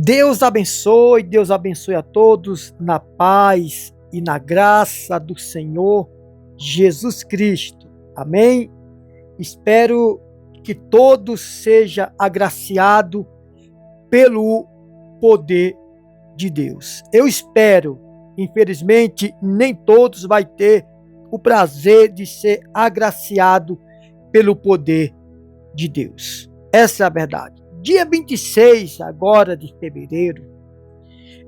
Deus abençoe a todos na paz e na graça do Senhor Jesus Cristo. Amém? Espero que todos sejam agraciados pelo poder de Deus. Eu espero, infelizmente, nem todos vai ter o prazer de ser agraciado pelo poder de Deus. Essa é a verdade. Dia 26 agora de fevereiro,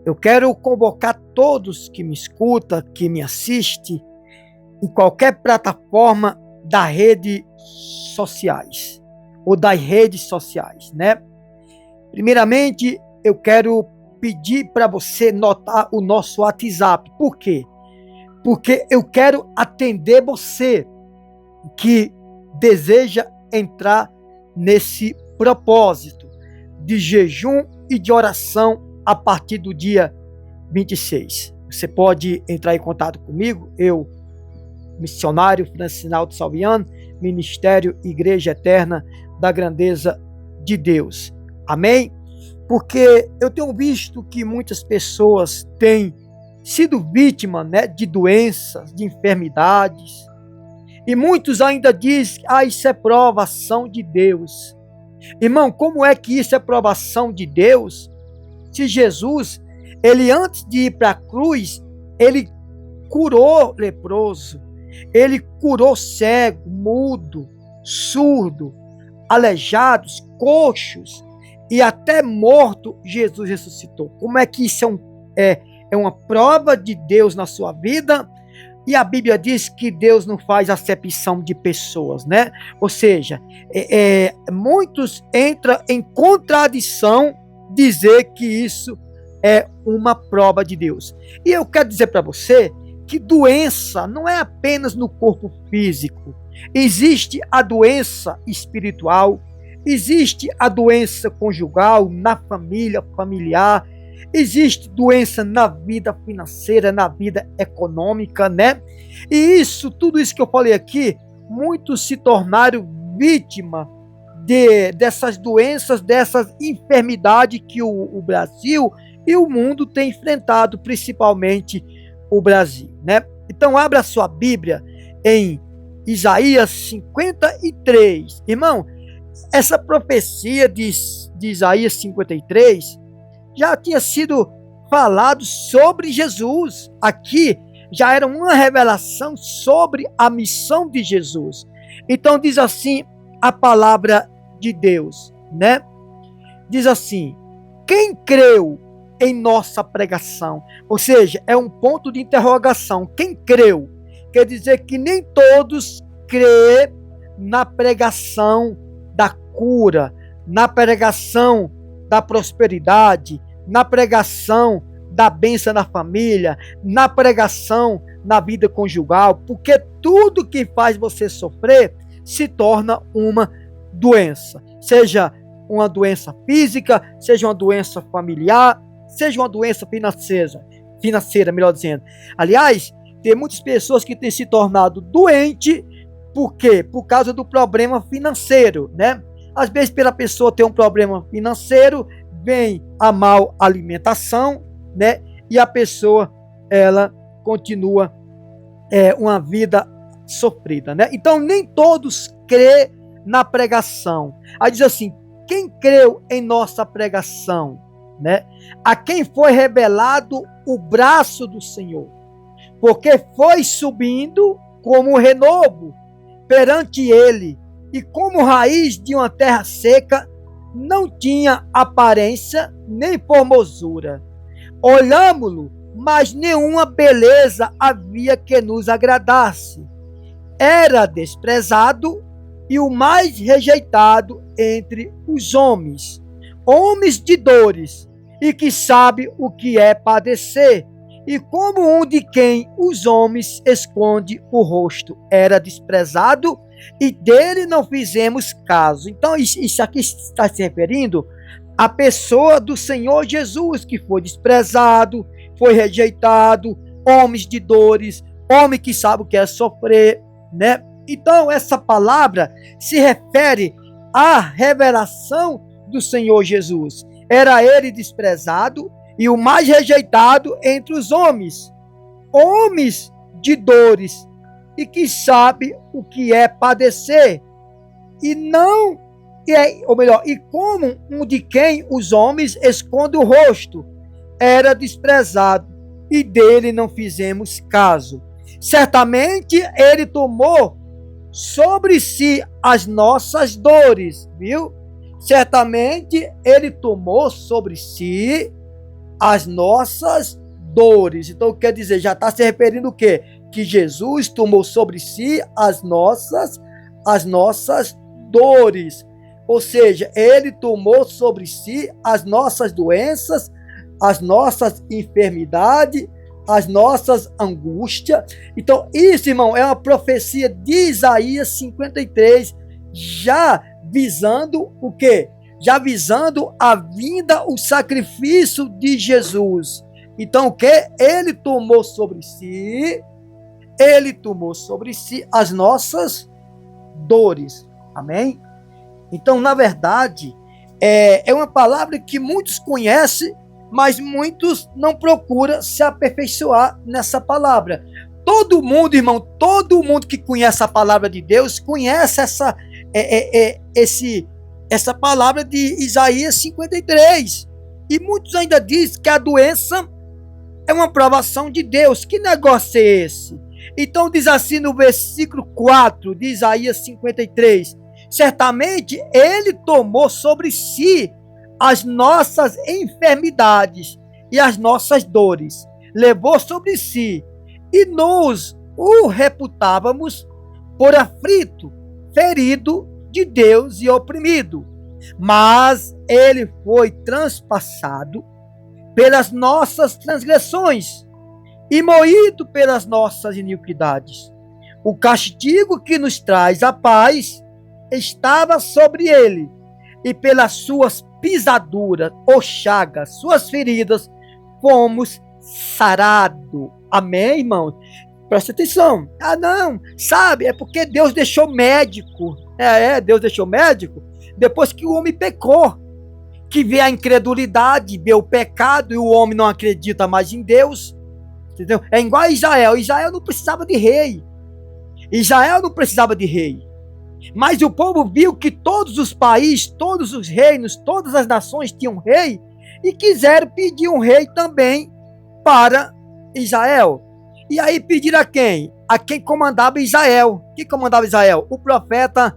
eu quero convocar todos que me escutam, que me assistem, em qualquer plataforma das redes sociais, ou das redes sociais, né? Primeiramente, eu quero pedir para você notar o nosso WhatsApp. Por quê? Porque eu quero atender você que deseja entrar nesse propósito de jejum e de oração a partir do dia 26. Você pode entrar em contato comigo, eu, missionário Francinaldo Salviano, Ministério Igreja Eterna da Grandeza de Deus. Amém? Porque eu tenho visto que muitas pessoas têm sido vítimas, né, de doenças, de enfermidades, e muitos ainda dizem, isso é provação de Deus. Irmão, como é que isso é provação de Deus? Se Jesus, ele antes de ir para a cruz, ele curou leproso, ele curou cego, mudo, surdo, aleijados, coxos, e até morto Jesus ressuscitou. Como é que isso é uma prova de Deus na sua vida? E a Bíblia diz que Deus não faz acepção de pessoas, né? Ou seja, muitos entram em contradição dizer que isso é uma prova de Deus. E eu quero dizer para você que doença não é apenas no corpo físico. Existe a doença espiritual, existe a doença conjugal, na família, familiar, existe doença na vida financeira, na vida econômica, né? E isso, tudo isso que eu falei aqui, muitos se tornaram vítima dessas doenças, dessas enfermidades que o Brasil e o mundo têm enfrentado, principalmente o Brasil, né? Então, abra a sua Bíblia em Isaías 53. Irmão, essa profecia de Isaías 53 já tinha sido falado sobre Jesus. Aqui já era uma revelação sobre a missão de Jesus. Então diz assim a palavra de Deus, né? Diz assim: quem creu em nossa pregação? Ou seja, é um ponto de interrogação. Quem creu? Quer dizer que nem todos crê na pregação da cura, na pregação da prosperidade, na pregação da bênção na família, na pregação na vida conjugal, porque tudo que faz você sofrer se torna uma doença, seja uma doença física, seja uma doença familiar, seja uma doença financeira, melhor dizendo. Aliás, tem muitas pessoas que têm se tornado doentes, por quê? Por causa do problema financeiro, né? Às vezes, pela pessoa ter um problema financeiro, vem a mal alimentação, né? E a pessoa, ela continua uma vida sofrida, né? Então, nem todos crê na pregação. Aí diz assim: quem creu em nossa pregação, né? A quem foi revelado o braço do Senhor, porque foi subindo como renovo perante ele, e como raiz de uma terra seca, não tinha aparência nem formosura. Olhámo-lo, mas nenhuma beleza havia que nos agradasse. Era desprezado e o mais rejeitado entre os homens, homens de dores, e que sabe o que é padecer, e como um de quem os homens esconde o rosto. Era desprezado e dele não fizemos caso. Então, isso aqui está se referindo à pessoa do Senhor Jesus, que foi desprezado, foi rejeitado, homens de dores, homem que sabe o que é sofrer, né? Então, essa palavra se refere à revelação do Senhor Jesus. era ele desprezado e o mais rejeitado entre os homens, homens de dores, e que sabe o que é padecer, e não, ou melhor, e como um de quem os homens escondem o rosto, era desprezado, e dele não fizemos caso. Certamente ele tomou sobre si as nossas dores, viu? Certamente ele tomou sobre si as nossas dores. Então quer dizer, já está se referindo o quê? Que Jesus tomou sobre si as nossas dores. Ou seja, ele tomou sobre si as nossas doenças, as nossas enfermidades, as nossas angústias. Então, isso, irmão, é uma profecia de Isaías 53, já visando o quê? Já visando a vinda, o sacrifício de Jesus. Então, o que? Ele tomou sobre si as nossas dores. Amém? Então, na verdade, é uma palavra que muitos conhecem, mas muitos não procuram se aperfeiçoar nessa palavra. Todo mundo, irmão, todo mundo que conhece a palavra de Deus, conhece essa palavra de Isaías 53. E muitos ainda dizem que a doença é uma provação de Deus. Que negócio é esse? Então diz assim no versículo 4 de Isaías 53, certamente ele tomou sobre si as nossas enfermidades e as nossas dores, levou sobre si, e nós o reputávamos por aflito, ferido de Deus e oprimido. Mas ele foi transpassado pelas nossas transgressões e moído pelas nossas iniquidades. O castigo que nos traz a paz estava sobre ele, e pelas suas pisaduras ou chagas, suas feridas, fomos sarados. Amém, irmão? Presta atenção. Ah, não, sabe, é porque Deus deixou médico. Deus deixou médico depois que o homem pecou. Que vê a incredulidade, vê o pecado, e o homem não acredita mais em Deus. Entendeu? É igual a Israel. Israel não precisava de rei. Israel não precisava de rei. Mas o povo viu que todos os países, todos os reinos, todas as nações tinham rei, e quiseram pedir um rei também para Israel. E aí pediram a quem? A quem comandava Israel. Quem comandava Israel? O profeta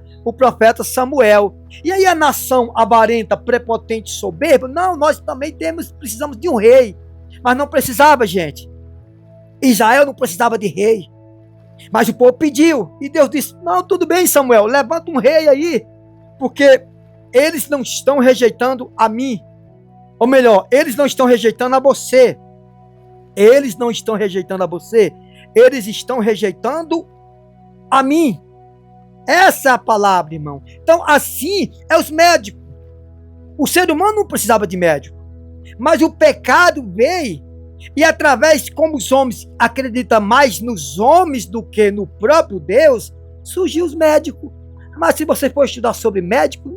Samuel. E aí a nação avarenta, prepotente, soberba, não, nós também precisamos de um rei. Mas não precisava, gente. Israel não precisava de rei. Mas o povo pediu, e Deus disse, não, tudo bem, Samuel, levanta um rei aí, porque eles não estão rejeitando a mim, ou melhor, eles não estão rejeitando a você, eles não estão rejeitando a você, eles estão rejeitando a mim. Essa é a palavra, irmão. Então, assim é os médicos. O ser humano não precisava de médico, mas o pecado veio, e através, como os homens acreditam mais nos homens do que no próprio Deus, surgiu os médicos. Mas se você for estudar sobre médico,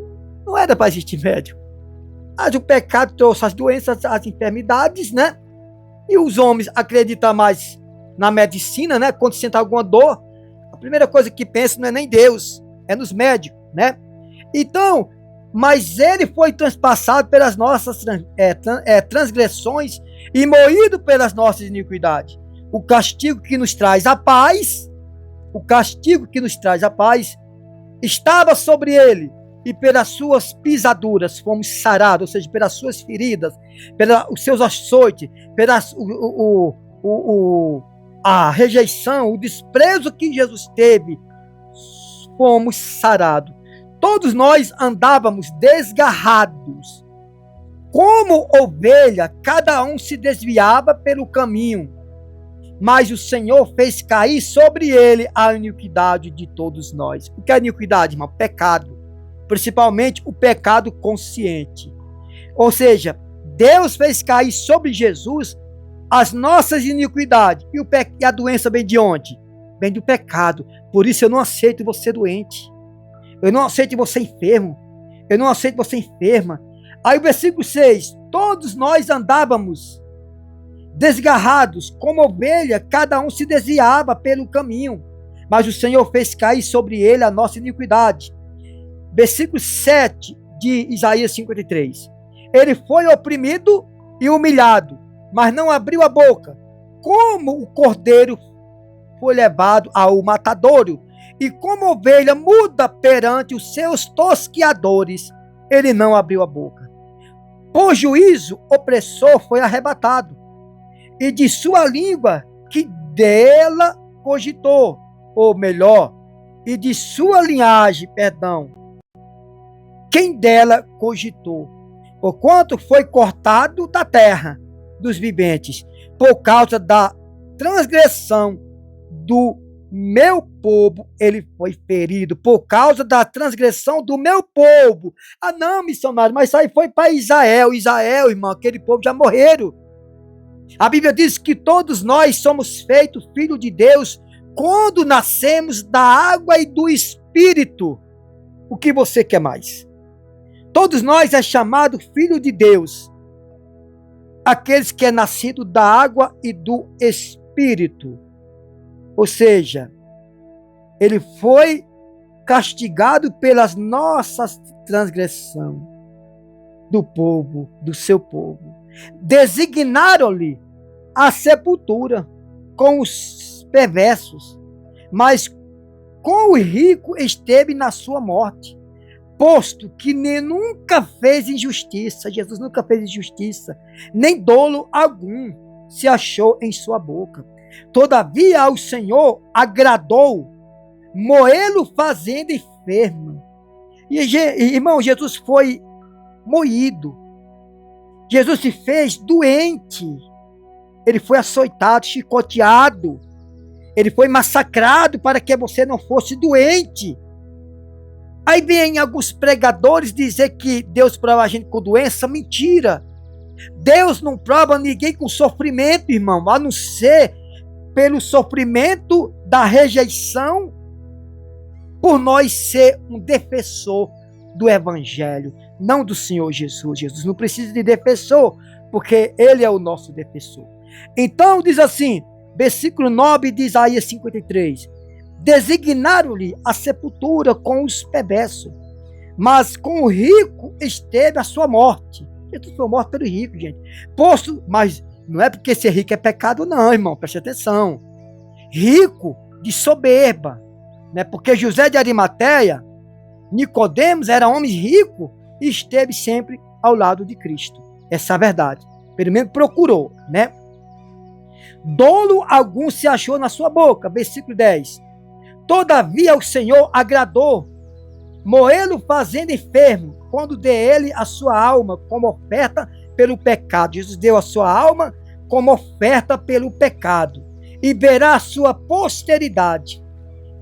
não era para existir médico. Mas o pecado trouxe as doenças, as enfermidades, né? E os homens acreditam mais na medicina, né? Quando sente alguma dor, a primeira coisa que pensa não é nem Deus, é nos médicos, né? Então, mas ele foi transpassado pelas nossas transgressões e moído pelas nossas iniquidades. O castigo que nos traz a paz, estava sobre ele, e pelas suas pisaduras fomos sarados, ou seja, pelas suas feridas, pelos seus açoites, a rejeição, o desprezo que Jesus teve, fomos sarados. Todos nós andávamos desgarrados. Como ovelha, cada um se desviava pelo caminho. Mas o Senhor fez cair sobre ele a iniquidade de todos nós. O que é iniquidade, irmão? Pecado. Principalmente o pecado consciente. Ou seja, Deus fez cair sobre Jesus as nossas iniquidades. E a doença vem de onde? Vem do pecado. Por isso eu não aceito você doente. Eu não aceito você enfermo. Eu não aceito você enferma. Aí o versículo 6, todos nós andávamos desgarrados, como ovelha, cada um se desviava pelo caminho, mas o Senhor fez cair sobre ele a nossa iniquidade. Versículo 7 de Isaías 53. Ele foi oprimido e humilhado, mas não abriu a boca. Como o cordeiro foi levado ao matadouro, e como ovelha muda perante os seus tosquiadores, ele não abriu a boca. Por juízo, opressor foi arrebatado, e de sua língua que dela cogitou, ou melhor, e de sua linhagem, quem dela cogitou, porquanto foi cortado da terra dos viventes, por causa da transgressão do meu povo, ele foi ferido, por causa da transgressão do meu povo. Ah não, missionário, mas isso aí foi para Israel, irmão, aquele povo já morreram. A Bíblia diz que todos nós somos feitos filhos de Deus quando nascemos da água e do Espírito. O que você quer mais? Todos nós é chamado filho de Deus, aqueles que é nascido da água e do Espírito. Ou seja, ele foi castigado pelas nossas transgressões do povo, do seu povo. Designaram-lhe a sepultura com os perversos, mas com o rico esteve na sua morte, posto que nem nunca fez injustiça. Jesus nunca fez injustiça, nem dolo algum se achou em sua boca. Todavia ao Senhor agradou moê-lo fazendo enfermo. E, irmão, Jesus foi moído. Jesus se fez doente. Ele foi açoitado, chicoteado. Ele foi massacrado para que você não fosse doente. Aí vem alguns pregadores dizer que Deus prova a gente com doença. Mentira. Deus não prova ninguém com sofrimento, irmão, a não ser pelo sofrimento da rejeição, por nós ser um defensor do Evangelho, não do Senhor Jesus. Jesus não precisa de defensor, porque Ele é o nosso defensor. Então diz assim, versículo 9 de Isaías 53, designaram-lhe a sepultura com os perversos, mas com o rico esteve a sua morte. Jesus foi morto pelo rico, gente. Mas não é porque ser rico é pecado, não, irmão, preste atenção. Rico de soberba, né? Porque José de Arimateia, Nicodemos era homem rico e esteve sempre ao lado de Cristo. Essa é a verdade. Pelo menos procurou, né? Dolo algum se achou na sua boca, versículo 10. Todavia o Senhor agradou moê-lo fazendo enfermo, quando dê ele a sua alma como oferta pelo pecado. Jesus deu a sua alma como oferta pelo pecado, e verá a sua posteridade,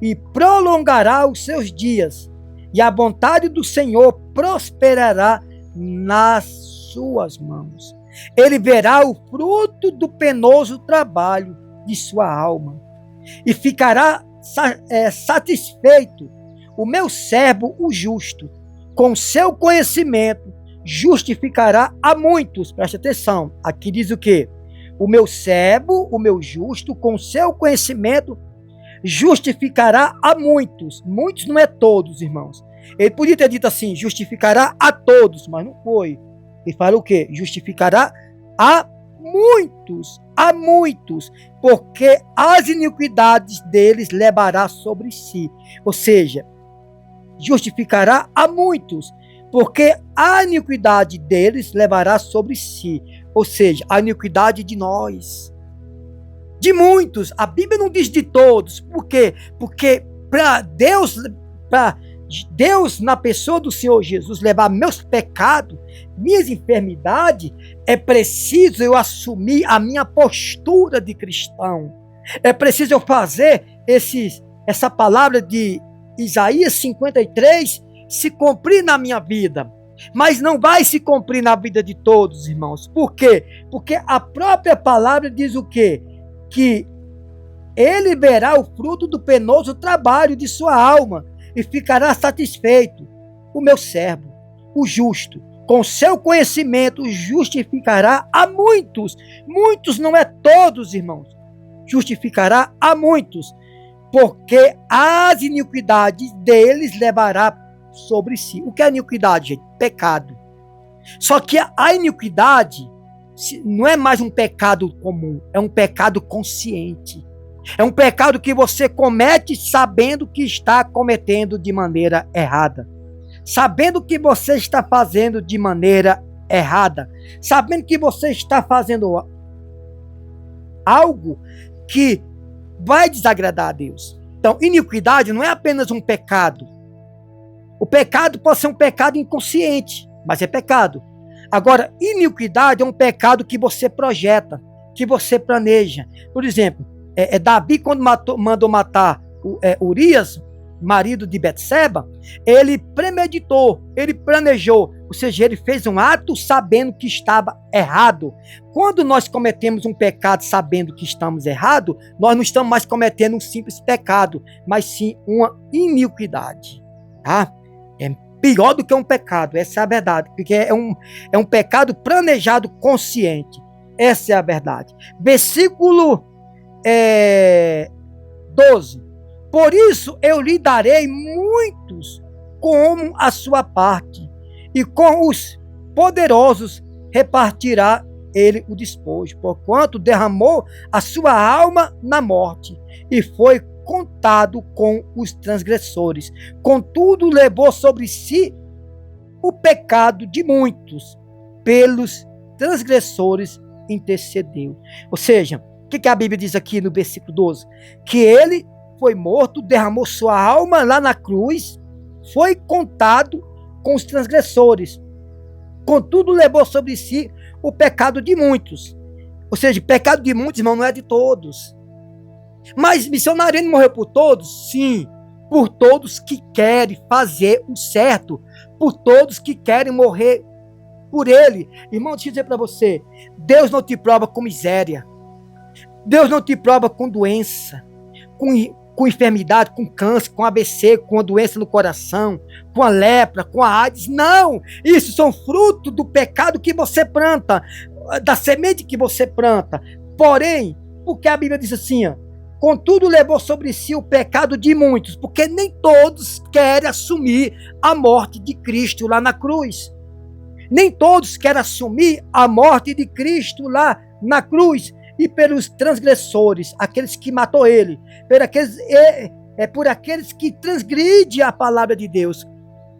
e prolongará os seus dias, e a vontade do Senhor prosperará nas suas mãos. Ele verá o fruto do penoso trabalho de sua alma, e ficará satisfeito. O meu servo, o justo, com seu conhecimento, justificará a muitos. Preste atenção, aqui diz o quê? O meu servo, o meu justo, com seu conhecimento, justificará a muitos. Muitos não é todos, irmãos. Ele podia ter dito assim, justificará a todos, mas não foi. Ele fala o quê? Justificará a muitos, porque as iniquidades deles levará sobre si. Ou seja, justificará a muitos, porque a iniquidade deles levará sobre si. Ou seja, a iniquidade de nós, de muitos. A Bíblia não diz de todos. Por quê? Porque para Deus, na pessoa do Senhor Jesus, levar meus pecados, minhas enfermidades, é preciso eu assumir a minha postura de cristão. É preciso eu fazer essa palavra de Isaías 53 se cumprir na minha vida. Mas não vai se cumprir na vida de todos, irmãos. Por quê? Porque a própria palavra diz o quê? Que ele verá o fruto do penoso trabalho de sua alma e ficará satisfeito. O meu servo, o justo, com seu conhecimento justificará a muitos. Muitos não é todos, irmãos. Justificará a muitos, porque as iniquidades deles levará sobre si. O que é iniquidade, gente? Pecado. Só que a iniquidade não é mais um pecado comum, é um pecado consciente. É um pecado que você comete sabendo que está cometendo de maneira errada. Sabendo que você está fazendo de maneira errada. Sabendo que você está fazendo algo que vai desagradar a Deus. Então, iniquidade não é apenas um pecado. O pecado pode ser um pecado inconsciente, mas é pecado. Agora, iniquidade é um pecado que você projeta, que você planeja. Por exemplo, Davi, quando mandou matar Urias, marido de Betseba, ele premeditou, ele planejou, ou seja, ele fez um ato sabendo que estava errado. Quando nós cometemos um pecado sabendo que estamos errados, nós não estamos mais cometendo um simples pecado, mas sim uma iniquidade. Tá? É pior do que um pecado, essa é a verdade, porque é um pecado planejado consciente. Essa é a verdade. Versículo 12. Por isso eu lhe darei muitos como a sua parte, e com os poderosos repartirá ele o despojo, porquanto derramou a sua alma na morte, e foi contado com os transgressores. Contudo, levou sobre si o pecado de muitos, pelos transgressores intercedeu. Ou seja, o que a Bíblia diz aqui no versículo 12? Que ele foi morto, derramou sua alma lá na cruz, foi contado com os transgressores. Contudo, levou sobre si o pecado de muitos. Ou seja, o pecado de muitos, irmão, não é de todos. Mas missionário ele morreu por todos? Sim, por todos que querem fazer o certo, por todos que querem morrer por ele. Irmão, deixa eu dizer para você, Deus não te prova com miséria, Deus não te prova com doença, com enfermidade, com câncer, com AVC, com a doença no coração, com a lepra, com a AIDS. Não! Isso são frutos do pecado que você planta, da semente que você planta. Porém, porque a Bíblia diz assim, contudo levou sobre si o pecado de muitos, porque nem todos querem assumir a morte de Cristo lá na cruz. Nem todos querem assumir a morte de Cristo lá na cruz. E pelos transgressores, aqueles que matou ele, por aqueles que transgridem a palavra de Deus,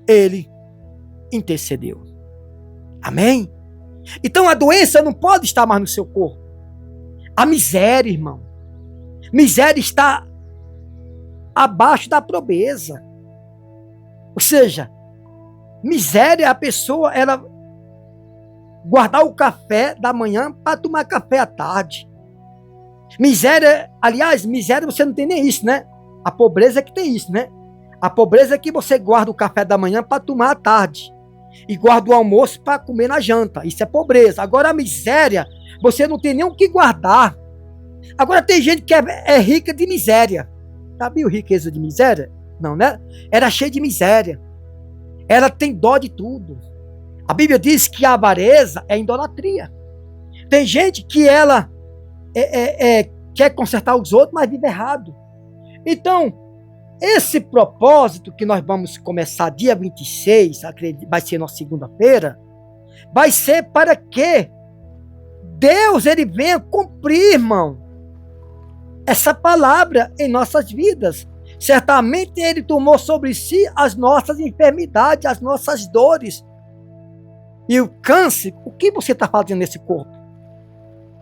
ele intercedeu. Amém? Então a doença não pode estar mais no seu corpo. A miséria, irmão. Miséria está abaixo da pobreza. Ou seja, miséria, a pessoa, ela guardar o café da manhã para tomar café à tarde. Miséria, aliás, miséria você não tem nem isso, né? A pobreza é que tem isso, né? A pobreza é que você guarda o café da manhã para tomar à tarde. E guarda o almoço para comer na janta. Isso é pobreza. Agora a miséria, você não tem nem o que guardar. Agora tem gente que é rica de miséria. Já viu riqueza de miséria? Não, né? Era cheia de miséria. Ela tem dó de tudo. A Bíblia diz que a avareza é idolatria. Tem gente que ela quer consertar os outros, mas vive errado. Então, esse propósito que nós vamos começar dia 26, vai ser na segunda-feira, vai ser para que Deus ele venha cumprir, irmão, essa palavra em nossas vidas. Certamente ele tomou sobre si as nossas enfermidades, as nossas dores. E o câncer, o que você está fazendo nesse corpo?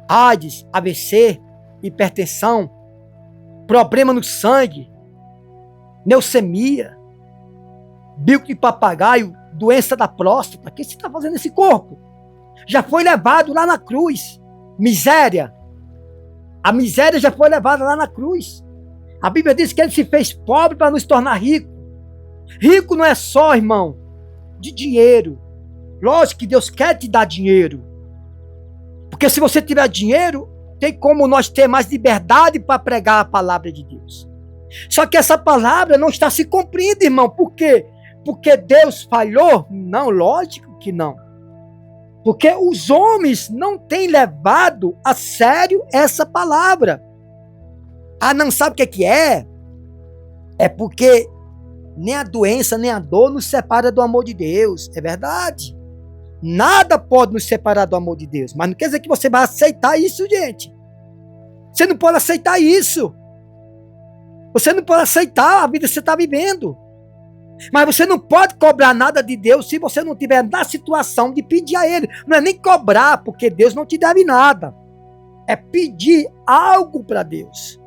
AIDS, AVC, hipertensão, problema no sangue, leucemia, bico de papagaio, doença da próstata. O que você está fazendo nesse corpo? Já foi levado lá na cruz. Miséria. A miséria já foi levada lá na cruz. A Bíblia diz que ele se fez pobre para nos tornar rico. Rico não é só, irmão, de dinheiro. Lógico que Deus quer te dar dinheiro. Porque se você tiver dinheiro, tem como nós ter mais liberdade para pregar a palavra de Deus. Só que essa palavra não está se cumprindo, irmão. Por quê? Porque Deus falhou? Não, lógico que não. Porque os homens não têm levado a sério essa palavra. Ah, não sabe o que é? É porque nem a doença, nem a dor nos separa do amor de Deus. É verdade. Nada pode nos separar do amor de Deus. Mas não quer dizer que você vai aceitar isso, gente. Você não pode aceitar isso. Você não pode aceitar a vida que você está vivendo. Mas você não pode cobrar nada de Deus se você não estiver na situação de pedir a Ele. Não é nem cobrar, porque Deus não te deve nada. É pedir algo para Deus.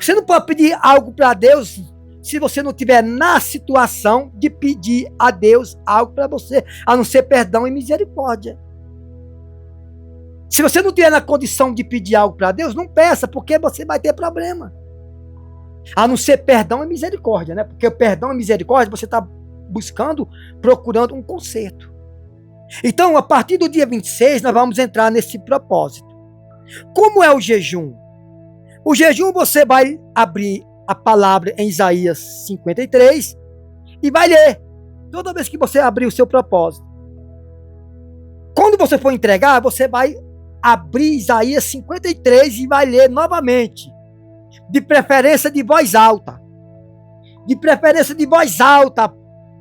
Você não pode pedir algo para Deus se você não estiver na situação de pedir a Deus algo para você, a não ser perdão e misericórdia. Se você não estiver na condição de pedir algo para Deus, não peça, porque você vai ter problema. A não ser perdão e misericórdia, né? Porque o perdão e misericórdia você está buscando, procurando um conserto. Então, a partir do dia 26, nós vamos entrar nesse propósito. Como é o jejum? O jejum você vai abrir a palavra em Isaías 53 e vai ler. Toda vez que você abrir o seu propósito. Quando você for entregar, você vai abrir Isaías 53 e vai ler novamente. De preferência de voz alta. De preferência de voz alta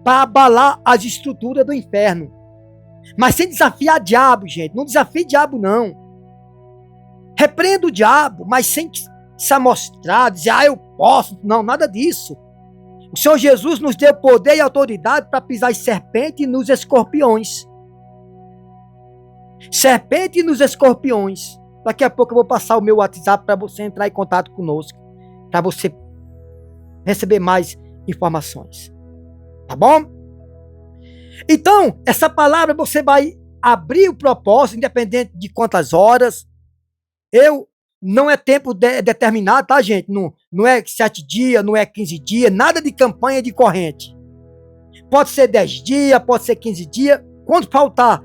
para abalar as estruturas do inferno. Mas sem desafiar diabo, gente. Não desafie diabo, não. Repreenda o diabo, mas sem se amostrar, dizer, eu posso. Não, nada disso. O Senhor Jesus nos deu poder e autoridade para pisar em serpente e nos escorpiões. Serpente e nos escorpiões. Daqui a pouco eu vou passar o meu WhatsApp para você entrar em contato conosco. Para você receber mais informações. Tá bom? Então, essa palavra você vai abrir o propósito, independente de quantas horas. Não é tempo determinado, tá, gente? Não é 7 dias, não é 15 dias, nada de campanha de corrente. Pode ser 10 dias, pode ser 15 dias. Quando faltar,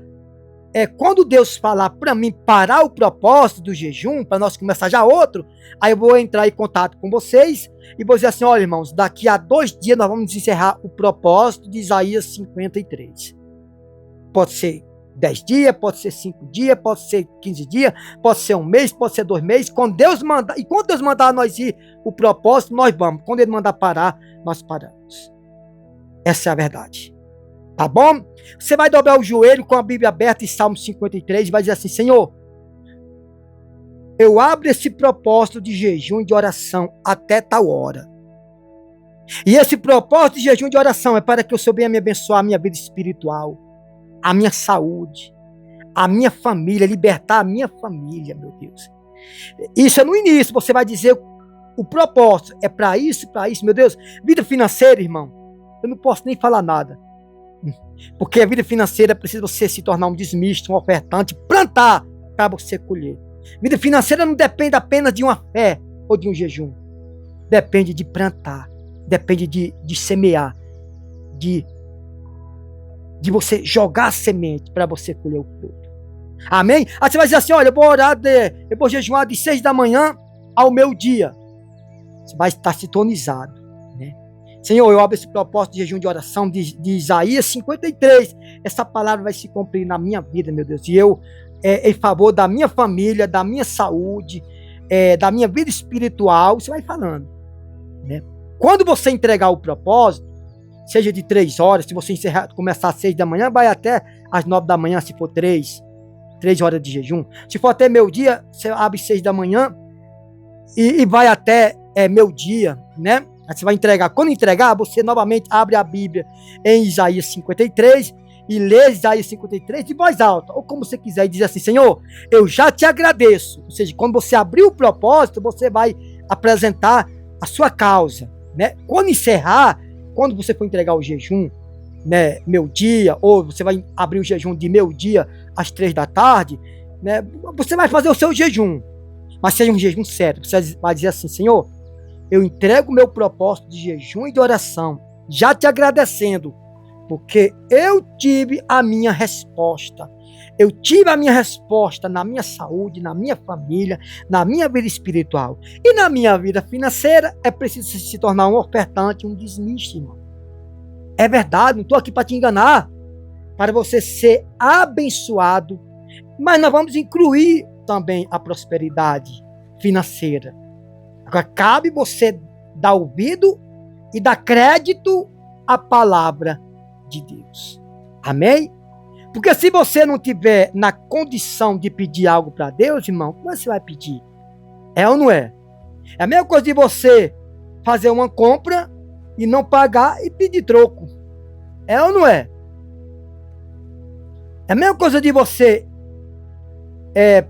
quando Deus falar para mim parar o propósito do jejum, para nós começar já outro, aí eu vou entrar em contato com vocês e vou dizer assim, olha, irmãos, daqui a 2 dias nós vamos encerrar o propósito de Isaías 53. Pode ser 10 dias, pode ser 5 dias, pode ser 15 dias, pode ser 1 mês, pode ser 2 meses. Quando Deus mandar, e quando Deus mandar nós ir o propósito, nós vamos. Quando Ele mandar parar, nós paramos. Essa é a verdade. Tá bom? Você vai dobrar o joelho com a Bíblia aberta em Salmo 53 e vai dizer assim, Senhor, eu abro esse propósito de jejum e de oração até tal hora. E esse propósito de jejum e de oração é para que o Senhor venha me abençoar a minha vida espiritual, a minha saúde, a minha família, libertar a minha família, meu Deus. Isso é no início, você vai dizer o propósito, é para isso, meu Deus. Vida financeira, irmão, eu não posso nem falar nada. Porque a vida financeira precisa você se tornar um dizimista, um ofertante, plantar para você colher. Vida financeira não depende apenas de uma fé ou de um jejum. Depende de plantar, depende de semear, de você jogar a semente para você colher o fruto. Amém? Aí você vai dizer assim, olha, eu vou jejuar de 6 da manhã ao meio-dia. Você vai estar sintonizado, né? Senhor, eu abro esse propósito de jejum de oração de Isaías 53. Essa palavra vai se cumprir na minha vida, meu Deus. E eu, em favor da minha família, da minha saúde, da minha vida espiritual, você vai falando, né? Quando você entregar o propósito, seja de 3 horas, se você começar às 6 da manhã, vai até às 9 da manhã, se for 3 horas de jejum. Se for até meio-dia, você abre 6 da manhã e vai até meio-dia, né? Aí você vai entregar. Quando entregar, você novamente abre a Bíblia em Isaías 53 e lê Isaías 53 de voz alta, ou como você quiser, e diz assim, Senhor, eu já te agradeço. Ou seja, quando você abrir o propósito, você vai apresentar a sua causa, né? Quando encerrar, quando você for entregar o jejum, né, meio-dia, ou você vai abrir o jejum de meio-dia às 3 da tarde, né, você vai fazer o seu jejum, mas seja um jejum sério. Você vai dizer assim, Senhor, eu entrego o meu propósito de jejum e de oração, já te agradecendo, porque eu tive a minha resposta. Eu tive a minha resposta na minha saúde, na minha família, na minha vida espiritual. E na minha vida financeira, é preciso se tornar um ofertante, um dizimista, irmão. É verdade, não estou aqui para te enganar. para você ser abençoado, mas nós vamos incluir também a prosperidade financeira. Agora, cabe você dar ouvido e dar crédito à palavra de Deus. Amém? Porque se você não tiver na condição de pedir algo para Deus, irmão, como você vai pedir? É ou não é? É a mesma coisa de você fazer uma compra e não pagar e pedir troco. É ou não é? É a mesma coisa de você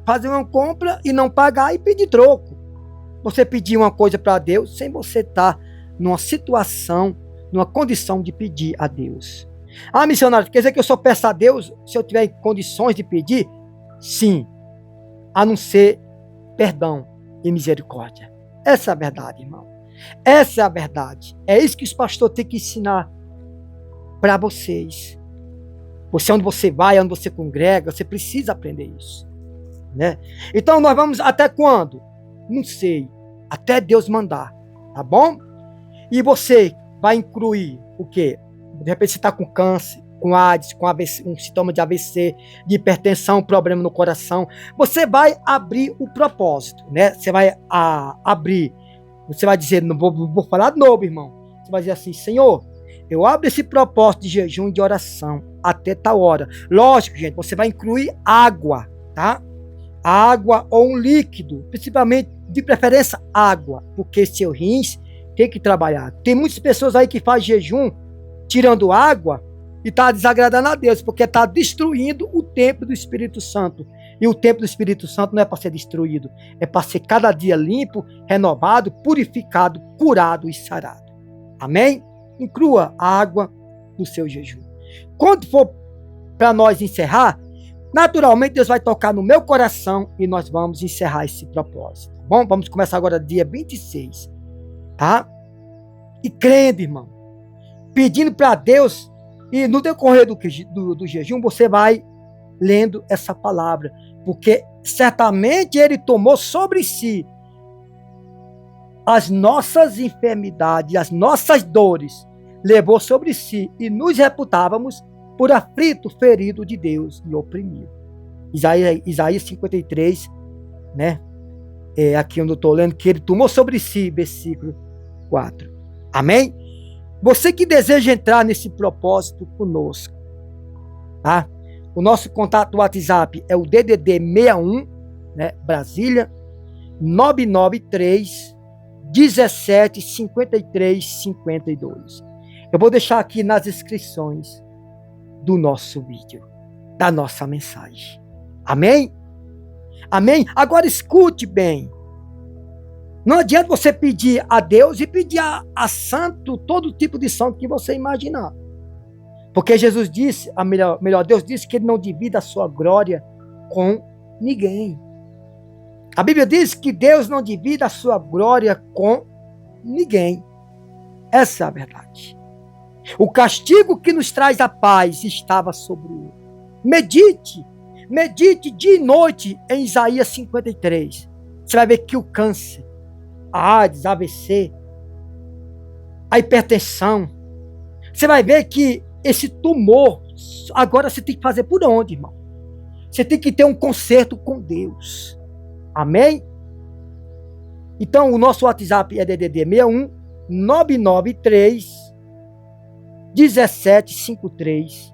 fazer uma compra e não pagar e pedir troco. Você pedir uma coisa para Deus sem você estar numa situação, numa condição de pedir a Deus. Ah, missionário, quer dizer que eu só peço a Deus se eu tiver condições de pedir? Sim, a não ser perdão e misericórdia. Essa é a verdade, irmão. Essa é a verdade. É isso que os pastores têm que ensinar para vocês. Você, onde você vai, onde você congrega, você precisa aprender isso, né? Então nós vamos até quando? Não sei. Até Deus mandar, tá bom? E você vai incluir o quê? De repente você está com câncer, com AIDS, com AVC, um sintoma de AVC, de hipertensão, problema no coração. Você vai abrir o propósito, né? Você vai abrir. Você vai dizer, não vou falar de novo, irmão. Você vai dizer assim, Senhor, eu abro esse propósito de jejum e de oração até tal hora. Lógico, gente, você vai incluir água, tá? Água ou um líquido, principalmente, de preferência, água, porque seu rins tem que trabalhar. Tem muitas pessoas aí que fazem jejum tirando água e está desagradando a Deus, porque está destruindo o templo do Espírito Santo. E o templo do Espírito Santo não é para ser destruído, é para ser cada dia limpo, renovado, purificado, curado e sarado. Amém? Inclua a água no seu jejum. Quando for para nós encerrar, naturalmente Deus vai tocar no meu coração e nós vamos encerrar esse propósito. Tá bom? Vamos começar agora dia 26. Tá? E crendo, irmão, pedindo para Deus, e no decorrer do jejum você vai lendo essa palavra, porque certamente Ele tomou sobre si as nossas enfermidades, as nossas dores, levou sobre si e nos reputávamos por aflito, ferido de Deus e oprimido. Isaías 53, né? Aqui onde eu estou lendo, que Ele tomou sobre si, versículo 4. Amém? Você que deseja entrar nesse propósito conosco, tá? O nosso contato do WhatsApp é o DDD 61, né, Brasília, 993 17 53 52. Eu vou deixar aqui nas descrições do nosso vídeo, da nossa mensagem. Amém? Amém? Agora escute bem. Não adianta você pedir a Deus e pedir a santo, todo tipo de santo que você imaginar. Porque Jesus disse, melhor, Deus disse que Ele não divide a sua glória com ninguém. A Bíblia diz que Deus não divide a sua glória com ninguém. Essa é a verdade. O castigo que nos traz a paz estava sobre ele. Medite dia e noite em Isaías 53. Você vai ver que o câncer, a AIDS, a AVC, a hipertensão, você vai ver que esse tumor, agora você tem que fazer por onde, irmão? Você tem que ter um conserto com Deus. Amém? Então, o nosso WhatsApp é DDD 61 993 17 53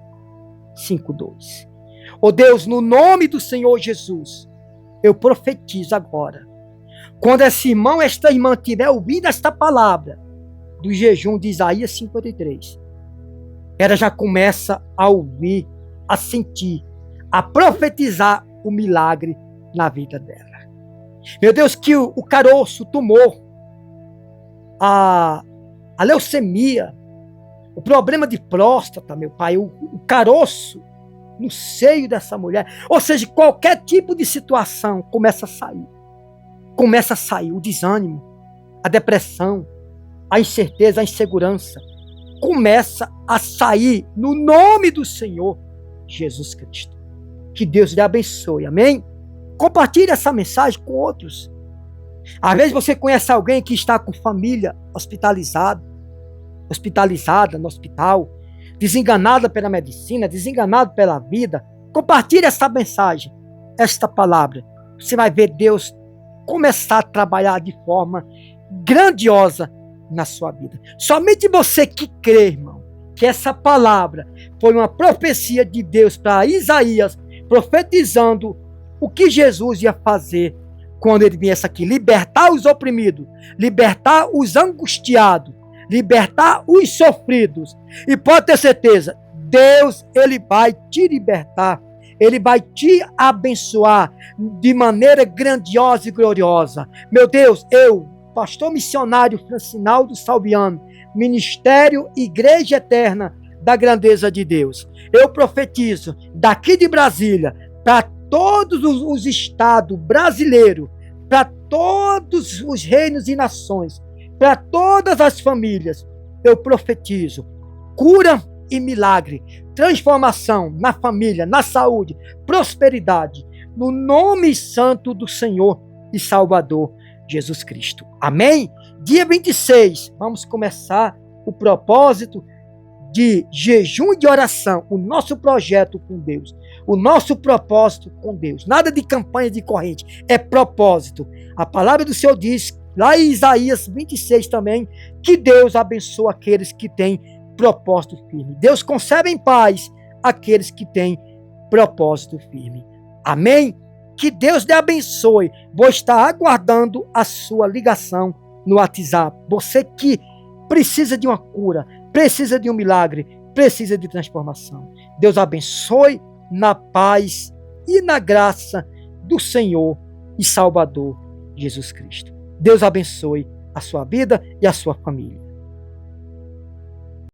52. Ó Deus, no nome do Senhor Jesus, eu profetizo agora. Quando esse irmão, esta irmã tiver ouvido esta palavra do jejum de Isaías 53, ela já começa a ouvir, a sentir, a profetizar o milagre na vida dela. Meu Deus, que o caroço, o tumor, a leucemia, o problema de próstata, meu pai, o caroço no seio dessa mulher, ou seja, qualquer tipo de situação começa a sair. Começa a sair o desânimo, a depressão, a incerteza, a insegurança. Começa a sair no nome do Senhor Jesus Cristo. Que Deus lhe abençoe, amém? Compartilhe essa mensagem com outros. Às vezes você conhece alguém que está com família hospitalizada no hospital. desenganado pela medicina, desenganado pela vida, compartilhe essa mensagem, esta palavra. Você vai ver Deus começar a trabalhar de forma grandiosa na sua vida. Somente você que crê, irmão, que essa palavra foi uma profecia de Deus para Isaías, profetizando o que Jesus ia fazer quando ele viesse aqui, libertar os oprimidos, libertar os angustiados, libertar os sofridos. E pode ter certeza, Deus, ele vai te libertar, ele vai te abençoar de maneira grandiosa e gloriosa. Meu Deus, eu, pastor missionário Francinaldo Salviano, Ministério Igreja Eterna da Grandeza de Deus, eu profetizo daqui de Brasília para todos os estados brasileiros, para todos os reinos e nações, para todas as famílias, eu profetizo cura e milagre, transformação na família, na saúde, prosperidade, no nome santo do Senhor e Salvador Jesus Cristo. Amém? Dia 26, vamos começar o propósito de jejum e de oração, o nosso projeto com Deus, o nosso propósito com Deus. Nada de campanha de corrente, é propósito. A palavra do Senhor diz, lá em Isaías 26 também, que Deus abençoa aqueles que têm propósito firme. Deus concede em paz aqueles que têm propósito firme. Amém? Que Deus lhe abençoe. Vou estar aguardando a sua ligação no WhatsApp. Você que precisa de uma cura, precisa de um milagre, precisa de transformação. Deus abençoe na paz e na graça do Senhor e Salvador Jesus Cristo. Deus abençoe a sua vida e a sua família.